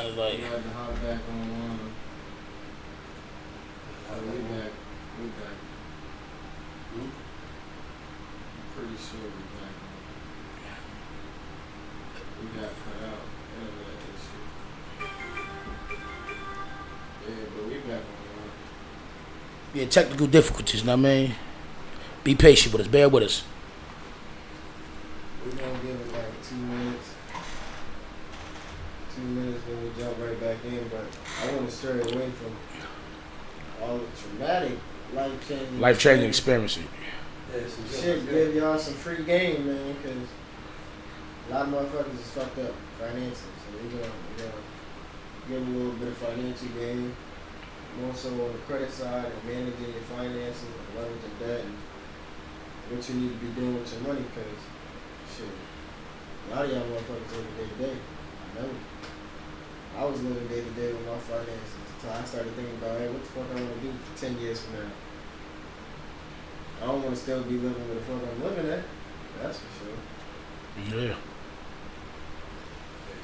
was like, we had to hop back on one. We back. I'm pretty sure we back on. We got cut out. Internet issue. Yeah, but we back on one. yeah, technical difficulties, know what I mean? Be patient with us, bear with us. We gonna give it like 2 minutes. 2 minutes, then we jump right back in. But I want to stray away from all the traumatic, Life-changing experience. Shit, give y'all some free game, man, because a lot of motherfuckers is fucked up financially. So we gonna give them a little bit of financial game, more so on the credit side and managing your finances and leveraging debt and what you need to be doing with your money, because shit, a lot of y'all motherfuckers living day to day. I know. I was living day to day with my finances until I started thinking about, hey, what the fuck I want to do 10 years from now. I don't want to still be living where the fuck I'm living at. That's for sure. Yeah.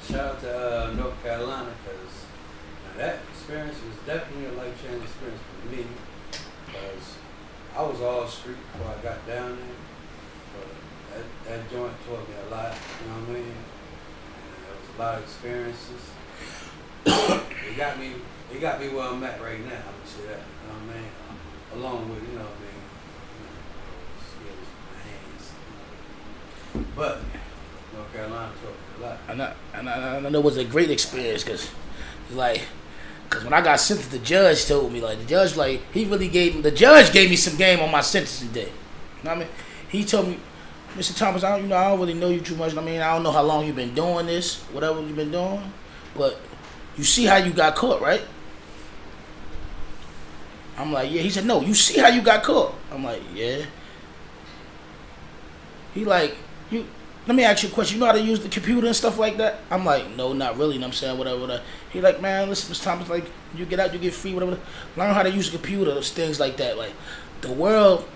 Shout out to North Carolina, because that experience was definitely a life-changing experience for me, because I was all street before I got down there. But that joint taught me a lot, you know what I mean? And there was a lot of experiences. It got me where I'm at right now, I'm gonna say that, you know what I mean? Along with, you know what I mean, skills, my hands. But North Carolina taught me a lot. And I know it was a great experience, because when I got sentenced, the judge told me, the judge gave me some game on my sentencing day. You know what I mean? He told me, Mr. Thomas, I don't really know you too much. I mean, I don't know how long you've been doing this, whatever you've been doing, but you see how you got caught, right? I'm like, yeah. He said, no, you see how you got caught? I'm like, yeah. He like, let me ask you a question. You know how to use the computer and stuff like that? I'm like, no, not really. You know what I'm saying? Whatever. He like, man, listen, Mr. Thomas, like, you get out, you get free, whatever. Learn how to use a computer, things like that. Like, the world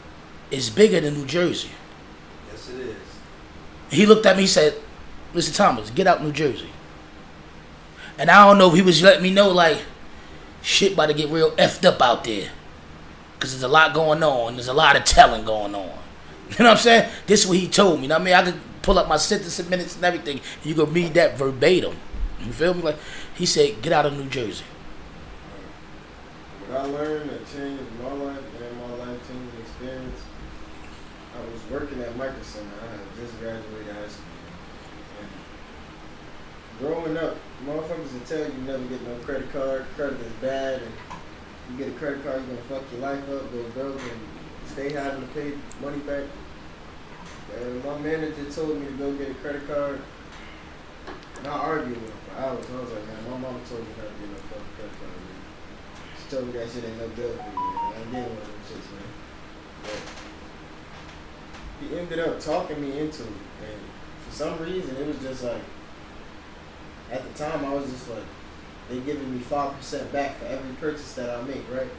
is bigger than New Jersey. Yes, it is. He looked at me, he said, Mr. Thomas, get out New Jersey. And I don't know if he was letting me know, like, shit about to get real effed up out there. Because there's a lot going on. There's a lot of telling going on. You know what I'm saying? This is what he told me. You know what I mean? I could pull up my sentencing minutes and everything. And you could read that verbatim. You feel me? Like, he said, get out of New Jersey. What I learned that changed my life and my life-changing experience, I was working at Microsoft. I had just graduated high school. And growing up, motherfuckers will tell you never get no credit card. Credit is bad. And you get a credit card, you're going to fuck your life up, go broke, and stay having to pay money back. And my manager told me to go get a credit card. And I argued with him for hours. I was like, man, my mama told me not to get no fucking credit card. Man. She told me that shit ain't no good for you, man. I ain't getting one of them shits, man. But he ended up talking me into it. And for some reason, it was just like, at the time, I was just like, they giving me 5% back for every purchase that I make, right?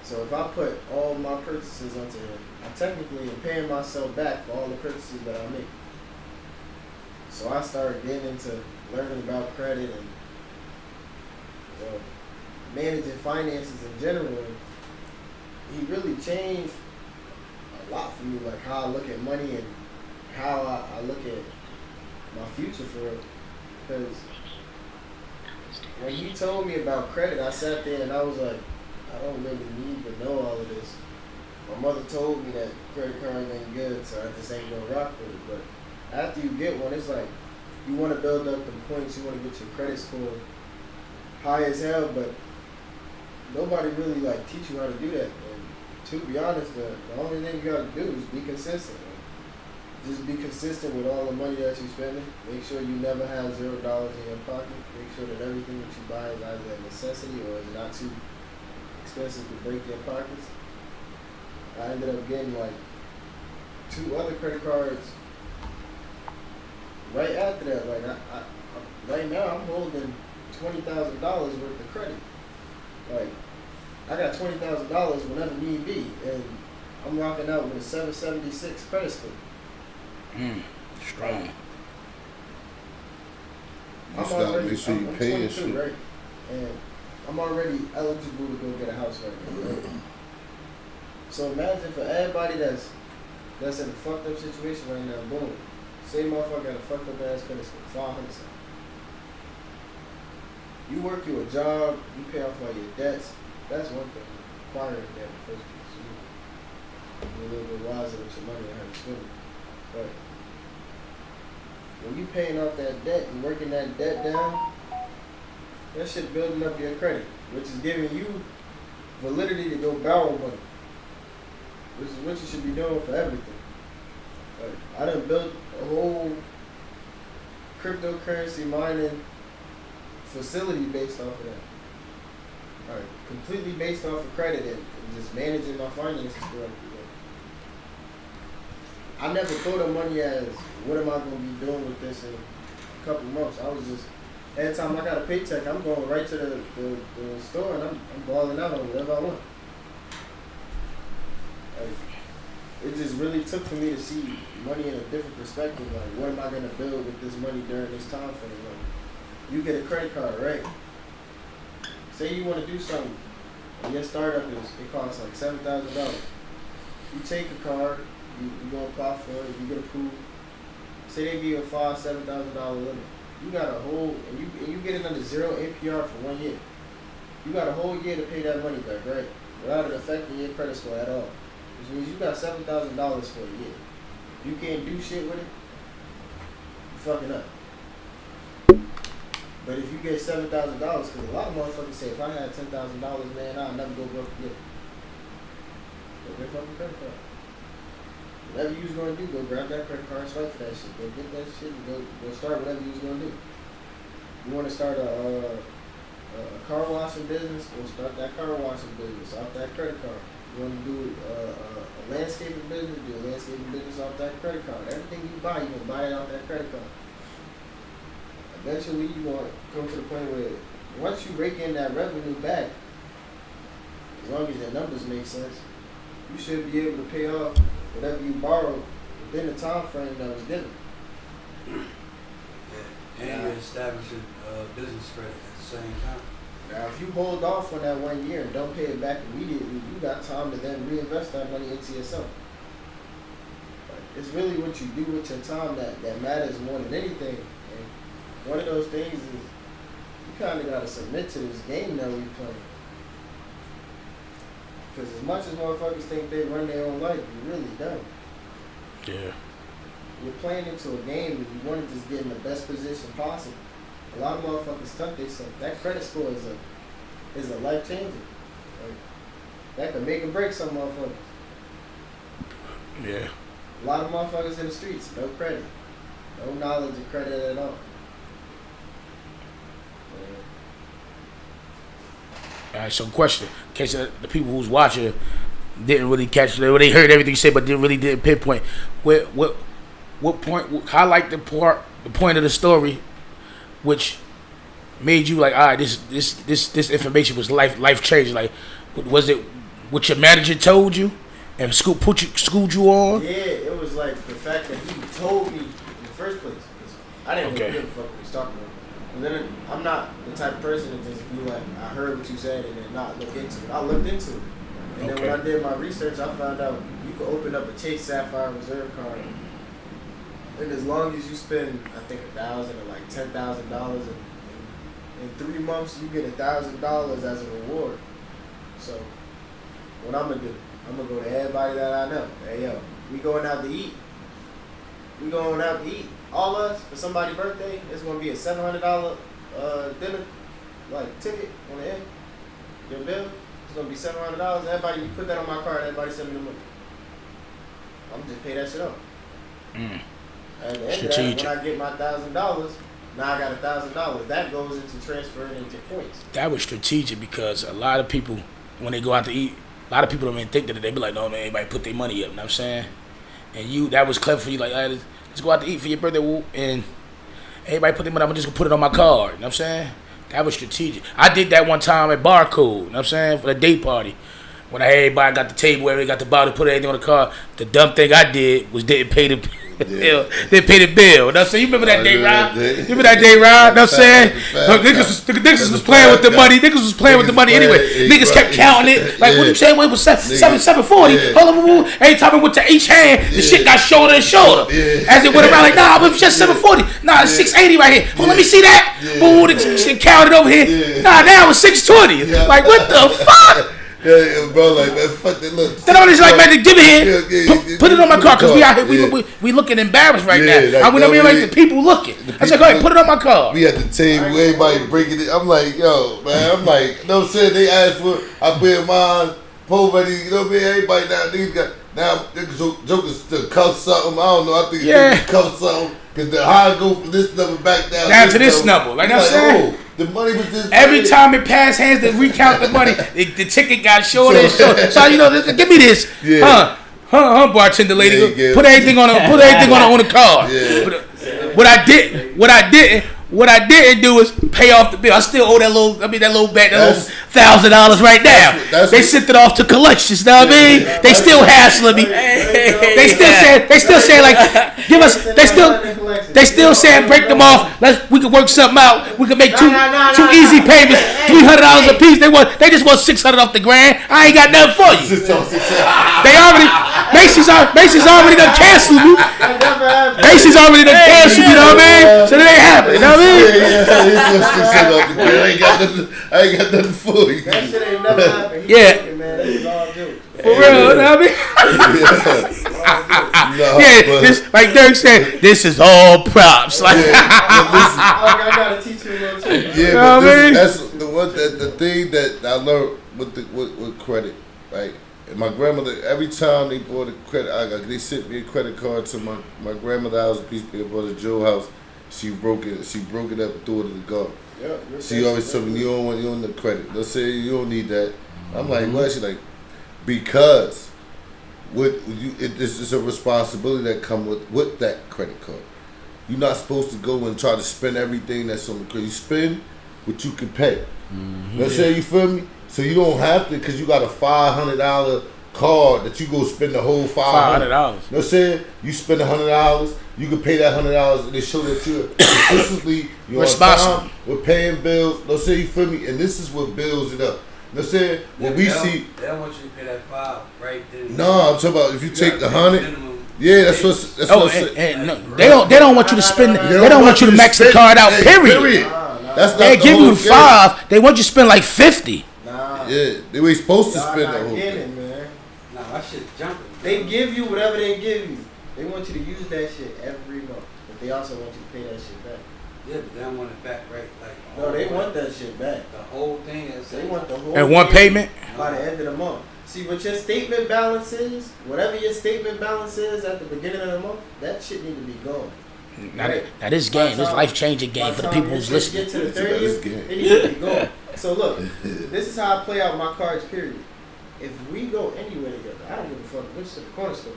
So if I put all my purchases onto him, I technically am paying myself back for all the purchases that I make. So I started getting into learning about credit and managing finances in general. And he really changed a lot for me, like how I look at money and how I look at my future for it. Because when he told me about credit, I sat there and I was like, I don't really need to know all of this. My mother told me that credit cards ain't good, so I just ain't gonna rock with it. But after you get one, it's like you want to build up the points, you want to get your credit score high as hell, but nobody really like teach you how to do that. And to be honest, the only thing you gotta do is be consistent. Just be consistent with all the money that you're spending. Make sure you never have $0 in your pocket. Make sure that everything that you buy is either a necessity or is not too expensive to break your pockets. I ended up getting like 2 other credit cards right after that. Like I right now I'm holding $20,000 worth of credit. Like I got $20,000 whenever need be, and I'm rocking out with a 776 credit score. Strong. I'm just gotta already, make sure you I'm pay and 22, shit. right? And I'm already eligible to go get a house right now, right? So imagine for everybody that's in a fucked up situation right now, boom. Say motherfucker got a fucked up ass credit score, 500 something. You work you a job, you pay off all your debts. That's one thing. Acquiring debt in the first place. You're a little bit wiser with your money and how you spend it. But when you paying off that debt and working that debt down, that shit building up your credit, which is giving you validity to go borrow money, which is what you should be doing for everything. Like, I done built a whole cryptocurrency mining facility based off of that. Alright, completely based off of credit and just managing my finances correctly. I never thought of money as what am I going to be doing with this in a couple months. I was just, every time I got a paycheck, I'm going right to the store and I'm balling out on whatever I want. Like, it just really took for me to see money in a different perspective. Like, what am I going to build with this money during this time frame? Like, you get a credit card, right? Say you want to do something, and your startup it costs like $7,000. You take a card, you go apply for it, you get approved. Say they give you a $7,000 limit. You got a whole, and you get it under 0 APR for 1 year. You got a whole year to pay that money back, right? Without it affecting your credit score at all. Which means you got $7,000 for a year. You can't do shit with it, you fucking up. But if you get $7,000, because a lot of motherfuckers say, if I had $10,000, man, I'll never go broke again. Go get a fucking credit card. Whatever you was gonna do, go grab that credit card, swipe for that shit. Go get that shit and go start whatever you was gonna do. You wanna start a car washing business, go start that car washing business off that credit card. You wanna do a landscaping business, do a landscaping business off that credit card. Everything you buy, you gonna buy it off that credit card. Eventually, you want to come to the point where once you rake in that revenue back, as long as your numbers make sense, you should be able to pay off whatever you borrowed within the time frame that was given. Yeah. And you're establishing business credit at the same time. Now, if you hold off on that 1 year and don't pay it back immediately, you got time to then reinvest that money into yourself. It's really what you do with your time that matters more than anything. And one of those things is you kind of got to submit to this game that we playing. Because as much as motherfuckers think they run their own life, you really don't. Yeah. You're playing into a game and you want to just get in the best position possible. A lot of motherfuckers stuck themselves. That credit score is a life changer. Like, that could make or break some motherfuckers. Yeah. A lot of motherfuckers in the streets, no credit. No knowledge of credit at all. All right, so question. In case the people who's watching didn't really catch it, they heard everything you said, but didn't pinpoint. What point? Highlight the point of the story, which made you like, all right, this information was life changing. Like, was it what your manager told you and schooled you on? Yeah, it was like the fact that he told me in the first place. I didn't even give a fuck what he's talking about. And then I'm not the type of person to just be like, I heard what you said and then not look into it. I looked into it. And then when I did my research, I found out you could open up a Chase Sapphire Reserve card. And as long as you spend, I think $1,000 or like $10,000 in 3 months, you get $1,000 as a reward. So what I'm gonna do, I'm gonna go to everybody that I know. Hey yo, we going out to eat. We going out to eat. All us for somebody's birthday. It's gonna be a $700 dinner, like ticket on the end. Your bill. It's gonna be $700. Everybody, you put that on my card. Everybody send me the money. I'm gonna just pay that shit off. At the end of that, when I get my $1,000, now I got $1,000. That goes into transferring into points. That was strategic because a lot of people, when they go out to eat, a lot of people don't even think that they be like, no man, everybody put their money up. You know what I'm saying? And that was clever for you. Like, hey, let's go out to eat for your birthday, and everybody put their money up. I'm just gonna put it on my card. You know what I'm saying? That was strategic. I did that one time at Barcode. You know what I'm saying? For the day party. When everybody got the table, everybody got the bottle, put everything on the card. The dumb thing I did was didn't pay the bill. They pay the bill. You know what I'm saying? You remember that day, Rob? Yeah. You remember that day, Rob? You know what I'm saying? Niggas was playing with the money. Niggas was playing with the money anyway. Niggas kept counting it. Like, what you saying? It was 740. Hold on, every time it went to each hand, the shit got shoulder to shoulder. As it went around, like, nah, it was just 740. Nah, it's 680 right here. Oh, let me see that. Boom, the shit counted over here. Nah, now it's 620. Like, what the fuck? Yeah, bro, like, man, fuck that look. Then I'm just like, man, give it here. Yeah, Put it on my car, because we out here, we looking embarrassed right now. Like, I mean, like the people looking. I said, go ahead, put it on my car. We at the table, everybody breaking it. I'm like, yo, man, I'm like, you know what I'm saying? They asked for, I put mine, poverty, you know what I mean? Everybody now, niggas got, now, niggas jokers to cuff something. I don't know, I think niggas cuff something. Because the high go from this number back down to this number. Like I'm saying. Oh, the money was this. Every time it passed hands to recount the money, the ticket got shorter and shorter. So you know, give me this, bartender lady. Put everything on the card. Yeah. What I didn't do is pay off the bill. I still owe that little $1,000 right now. They sent it off to collections. You know what I mean? They still hassling me. They still saying like, give us. They still saying break them off. We can work something out. We can make two easy payments, $300 a piece. They just want $600 off the grand. I ain't got nothing for you. Macy's already done canceled me. Macy's already done canceled. You know what I mean? So that ain't happening. You know what I mean? I ain't got nothing for you. That shit ain't never happened. Yeah. Man, this is all good. For real, you know what I mean? This, like Dirk said, this is all props. Like, I gotta teach you a little too. Yeah, but that's the thing that I learned with credit, right? And my grandmother, every time they bought a credit, they sent me a credit card to my grandmother house, a piece of bought a Joe house. She broke it up and threw it in the garbage. Yeah, she always told me you don't want the credit. They'll say you don't need that. I'm like, what? She's like, because this is a responsibility that come with that credit card. You're not supposed to go and try to spend everything that's on the credit. You spend what you can pay. Let's say, you feel me? So you don't have to, because you got a $500 card that you go spend the whole $500. You know what I'm saying? You spend $100, you can pay that $100, and they show that you're consistently, you're responsible. On time, we're paying bills. Let's say, you feel me? And this is what builds it up. You know what I'm saying? When we see, they don't want you to pay that $5 right then. No, I'm talking about if you take the $100. Yeah, that's what I'm saying. No, they don't want you to spend. They don't want you to max the card out. Period. That's they give you $5. They want you to spend like $50. Yeah, they were supposed to spend the whole thing, man. Nah, that shit jumping. They give you whatever they give you. They want you to use that shit every month, but they also want you to pay that shit back. Yeah, but they don't want it back right. Like, no, they want that shit back. The whole thing. They want the whole. And one payment by the end of the month. See what your statement balance is. Whatever your statement balance is at the beginning of the month, that shit need to be gone. Now this game, this life changing game for the people who's listening. Get to the 30th, it needs to be gone. So look, this is how I play out my cards. Period. If we go anywhere together, I don't give a fuck which to the corner store.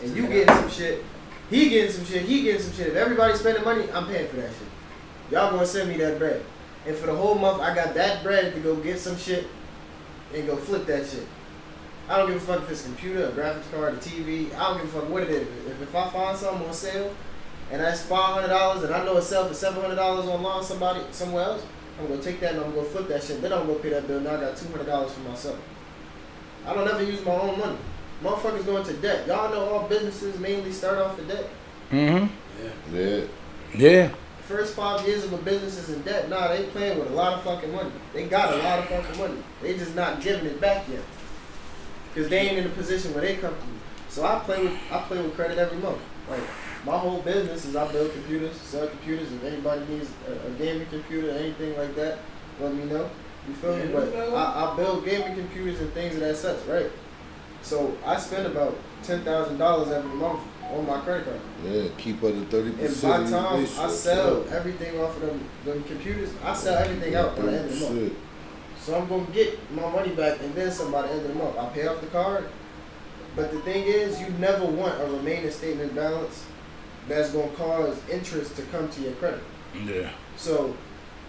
And you getting some shit, he getting some shit, he getting some shit. If everybody's spending money, I'm paying for that shit. Y'all gonna send me that bread. And for the whole month, I got that bread to go get some shit and go flip that shit. I don't give a fuck if it's a computer, a graphics card, a TV. I don't give a fuck what it is. If I find something on sale and that's $500 and I know it's sell for $700 online somewhere else, I'm gonna take that and I'm gonna flip that shit. Then I'm gonna pay that bill. Now I got $200 for myself. I don't ever use my own money. Motherfuckers going to debt. Y'all know all businesses mainly start off in debt. Yeah. First 5 years of a business is in debt. Nah, they playing with a lot of fucking money. They got a lot of fucking money. They just not giving it back yet. Because they ain't in a position where they comfortable. So I play with credit every month. Like, my whole business is I build computers, sell computers. If anybody needs a gaming computer or anything like that, let me know. You feel me? But I build gaming computers and things of that such, right? So I spend about $10,000 every month on my credit card. Yeah, keep under 30%. And by the time I sell everything off of them computers, I sell everything out by the end of the month. So I'm going to get my money back and then some by the end of the month. I pay off the card. But the thing is, you never want a remaining statement balance that's going to cause interest to come to your credit. Yeah. So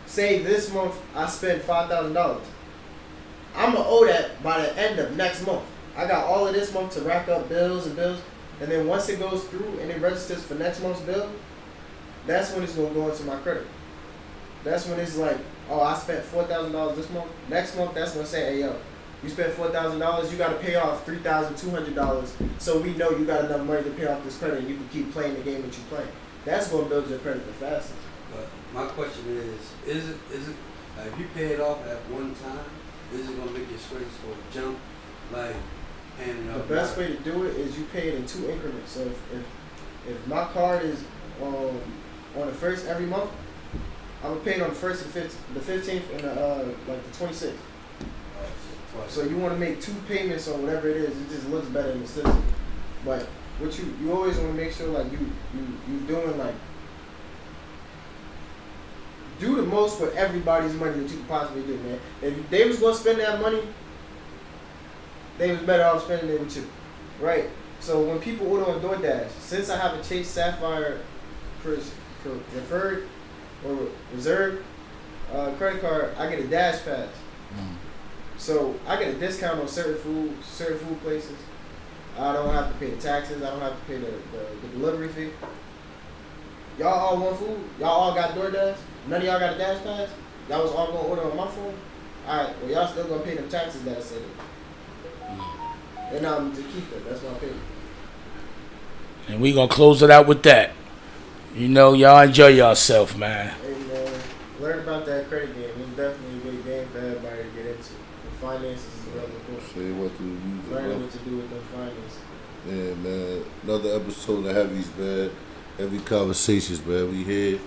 say this month I spent $5,000. I'm going to owe that by the end of next month. I got all of this month to rack up bills and bills. And then once it goes through and it registers for next month's bill, that's when it's gonna go into my credit. That's when it's like, oh, I spent $4,000 this month. Next month, that's gonna say, hey yo, you spent $4,000. You gotta pay off $3,200. So we know you got enough money to pay off this credit, and you can keep playing the game that you playing. That's gonna build your credit the fastest. But my question is it like if you pay it off at one time, is it gonna make your credit score jump like paying it The off? best way to do it is you pay it in 2 increments. So if my card is on the first every month, I'm gonna pay it on the first and the 15th and like the 26th. So you want to make 2 payments on whatever it is. It just looks better in the system. But what you always want to make sure like you doing like do the most with everybody's money that you can possibly do, man. If they was gonna spend that money, they was better off spending it with you, right? So when people order on DoorDash, since I have a Chase Sapphire preferred or reserved credit card, I get a Dash Pass. So I get a discount on certain food places. I don't have to pay the taxes. I don't have to pay the delivery fee. Y'all all want food? Y'all all got DoorDash? None of y'all got a Dash Pass? Y'all was all gonna order on my phone? Alright, well y'all still gonna pay them taxes that I said. And I'm to keep it. That's my payment. And we gonna close it out with that. You know, y'all enjoy yourself, man. Hey man, learn about that credit game. It's definitely a good game for everybody to get into. The finances is really important. Say what to use it, Learning bro. what to do with them finances. Yeah, man. Another episode of Heavy's, man. Heavy Conversations, man. We here.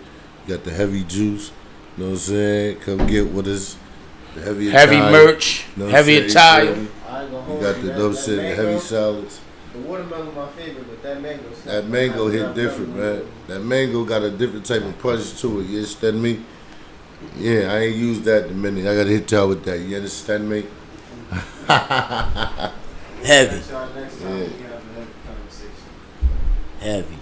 Got the heavy juice. You know what I'm saying? Come get with us. The heavy attire, Merch, you know what I'm heavy saying? attire. I ain't gonna You hold got you. the, you know what I'm saying, the mango, heavy salads. The watermelon my favorite, but that mango. That mango hit different, man. That mango got a different type of punch to it. You understand me? Yeah, I ain't used that in a minute. I gotta hit y'all with that. You understand me? Heavy, Y'all next time Yeah. we have another conversation. heavy.